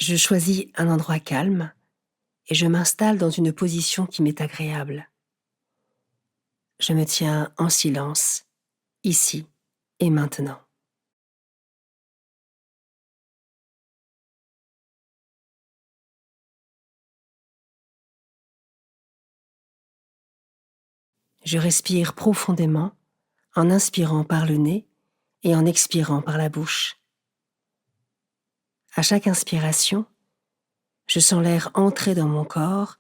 Je choisis un endroit calme et je m'installe dans une position qui m'est agréable. Je me tiens en silence, ici et maintenant. Je respire profondément en inspirant par le nez et en expirant par la bouche. À chaque inspiration, je sens l'air entrer dans mon corps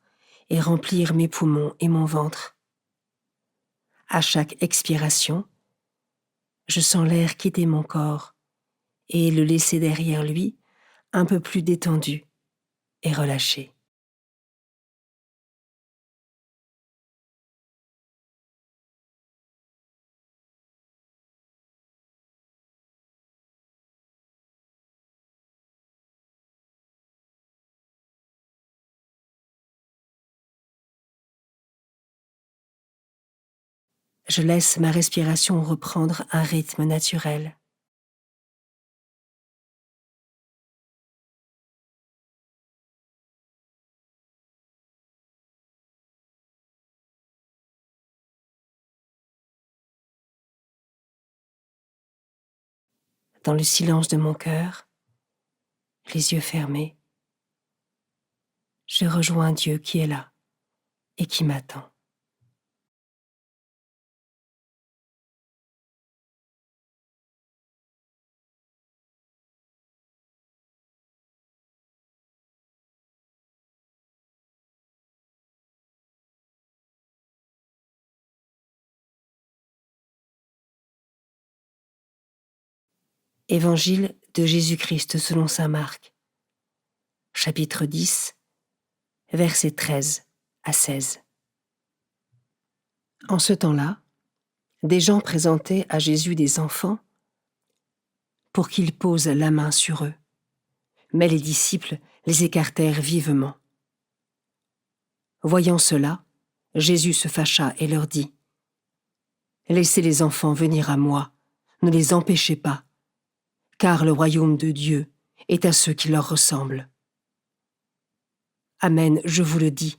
et remplir mes poumons et mon ventre. À chaque expiration, je sens l'air quitter mon corps et le laisser derrière lui un peu plus détendu et relâché. Je laisse ma respiration reprendre un rythme naturel. Dans le silence de mon cœur, les yeux fermés, je rejoins Dieu qui est là et qui m'attend. Évangile de Jésus-Christ selon saint Marc, chapitre 10, versets 13 à 16. En ce temps-là, des gens présentaient à Jésus des enfants pour qu'il pose la main sur eux. Mais les disciples les écartèrent vivement. Voyant cela, Jésus se fâcha et leur dit : « Laissez les enfants venir à moi, ne les empêchez pas, car le royaume de Dieu est à ceux qui leur ressemblent. Amen, je vous le dis,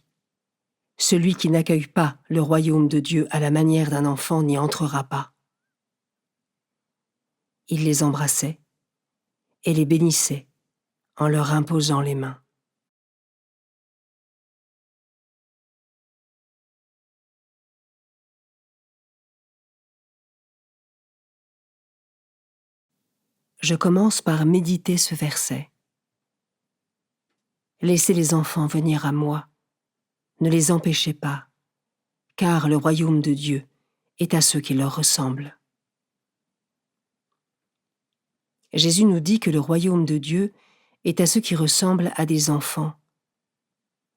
celui qui n'accueille pas le royaume de Dieu à la manière d'un enfant n'y entrera pas. » Il les embrassait et les bénissait en leur imposant les mains. Je commence par méditer ce verset. Laissez les enfants venir à moi, ne les empêchez pas, car le royaume de Dieu est à ceux qui leur ressemblent. Jésus nous dit que le royaume de Dieu est à ceux qui ressemblent à des enfants,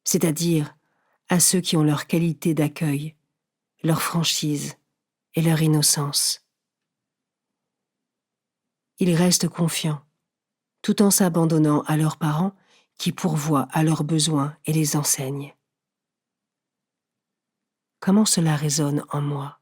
c'est-à-dire à ceux qui ont leur qualité d'accueil, leur franchise et leur innocence. Ils restent confiants, tout en s'abandonnant à leurs parents qui pourvoient à leurs besoins et les enseignent. Comment cela résonne en moi ?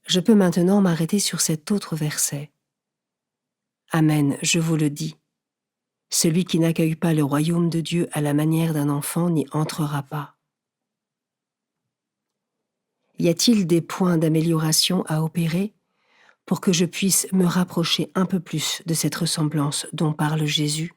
Je peux maintenant m'arrêter sur cet autre verset. Amen, je vous le dis. Celui qui n'accueille pas le royaume de Dieu à la manière d'un enfant n'y entrera pas. Y a-t-il des points d'amélioration à opérer pour que je puisse me rapprocher un peu plus de cette ressemblance dont parle Jésus?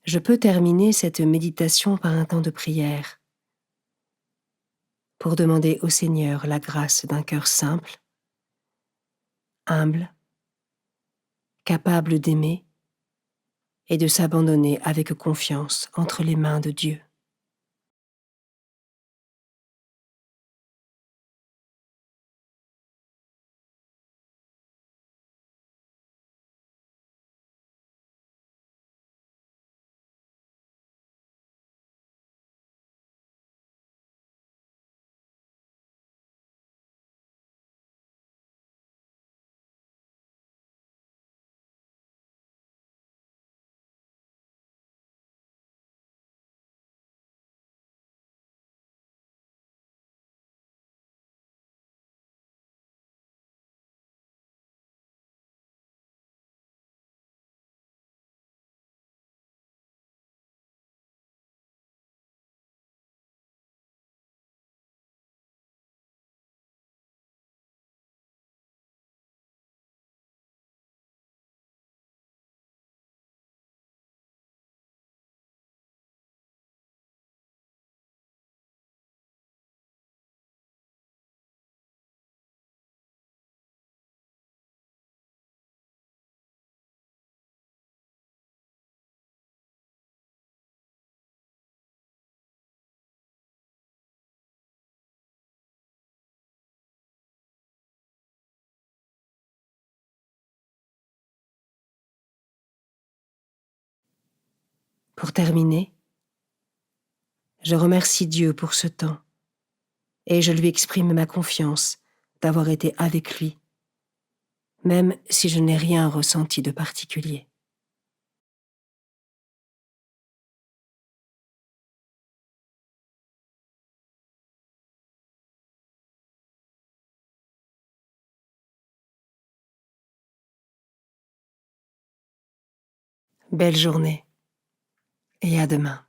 Je peux terminer cette méditation par un temps de prière pour demander au Seigneur la grâce d'un cœur simple, humble, capable d'aimer et de s'abandonner avec confiance entre les mains de Dieu. Pour terminer, je remercie Dieu pour ce temps et je lui exprime ma confiance d'avoir été avec lui, même si je n'ai rien ressenti de particulier. Belle journée et à demain.